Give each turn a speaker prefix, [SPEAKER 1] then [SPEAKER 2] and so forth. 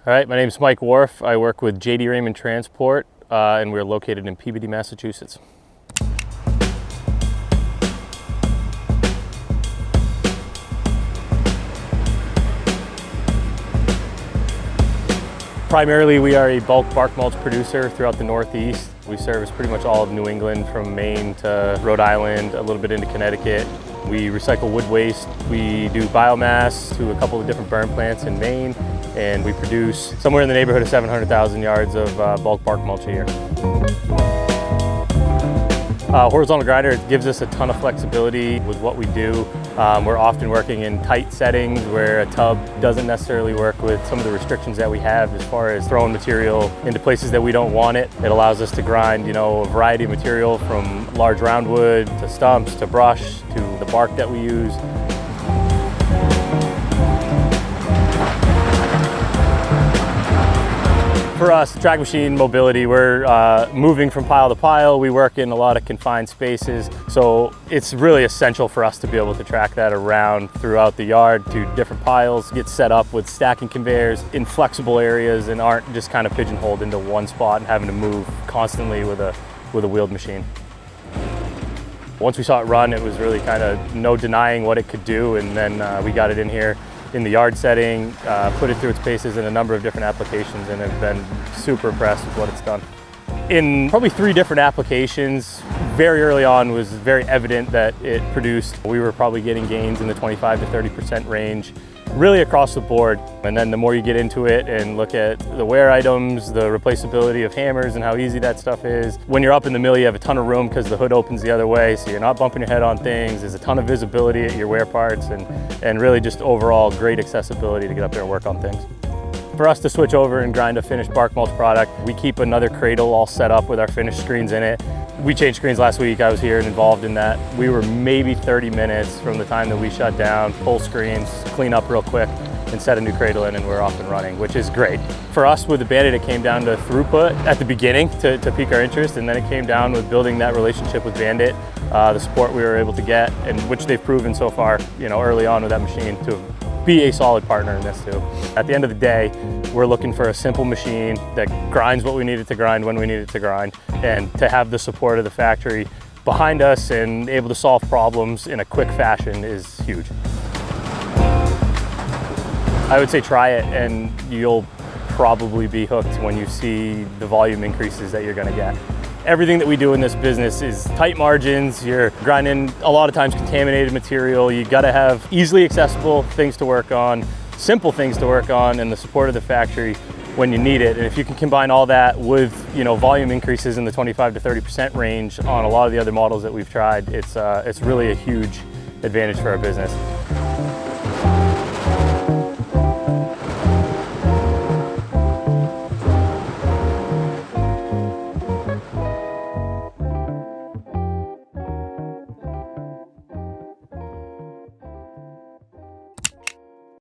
[SPEAKER 1] All right, my name is Mike Wharf. I work with JD Raymond Transport, and we're located in Peabody, Massachusetts. Primarily, we are a bulk bark mulch producer throughout the Northeast. We service pretty much all of New England, from Maine to Rhode Island, a little bit into Connecticut. We recycle wood waste. We do biomass to a couple of different burn plants in Maine, and we produce somewhere in the neighborhood of 700,000 yards of bulk bark mulch a year. Horizontal grinder gives us a ton of flexibility with what we do. We're often working in tight settings where a tub doesn't necessarily work with some of the restrictions that we have as far as throwing material into places that we don't want it. It allows us to grind, a variety of material from large roundwood to stumps to brush to the bark that we use. For us, track machine mobility, we're moving from pile to pile. We work in a lot of confined spaces, so it's really essential for us to be able to track that around throughout the yard to different piles, get set up with stacking conveyors in flexible areas and aren't just kind of pigeonholed into one spot and having to move constantly with a wheeled machine. Once we saw it run, it was really kind of no denying what it could do, and then we got it in here in the yard setting, put it through its paces in a number of different applications, and have been super impressed with what it's done. In probably 3 different applications, very early on was very evident that it produced. We were probably getting gains in the 25 to 30% range, really across the board. And then the more you get into it and look at the wear items, the replaceability of hammers and how easy that stuff is. When you're up in the mill, you have a ton of room because the hood opens the other way, so you're not bumping your head on things. There's a ton of visibility at your wear parts, and really just overall great accessibility to get up there and work on things. For us to switch over and grind a finished bark mulch product, we keep another cradle all set up with our finished screens in it. We changed screens last week. I was here and involved in that. We were maybe 30 minutes from the time that we shut down, pull screens, clean up real quick, and set a new cradle in, and we're off and running, which is great. For us with the Bandit, it came down to throughput at the beginning to pique our interest, and then it came down with building that relationship with Bandit, the support we were able to get, and which they've proven so far, early on with that machine to be a solid partner in this too. At the end of the day, we're looking for a simple machine that grinds what we need it to grind when we need it to grind, and to have the support of the factory behind us and able to solve problems in a quick fashion is huge. I would say try it, and you'll probably be hooked when you see the volume increases that you're gonna get. Everything that we do in this business is tight margins. You're grinding a lot of times contaminated material. You gotta have easily accessible things to work on, simple things to work on, and the support of the factory when you need it. And if you can combine all that with volume increases in the 25 to 30% range on a lot of the other models that we've tried, it's really a huge advantage for our business.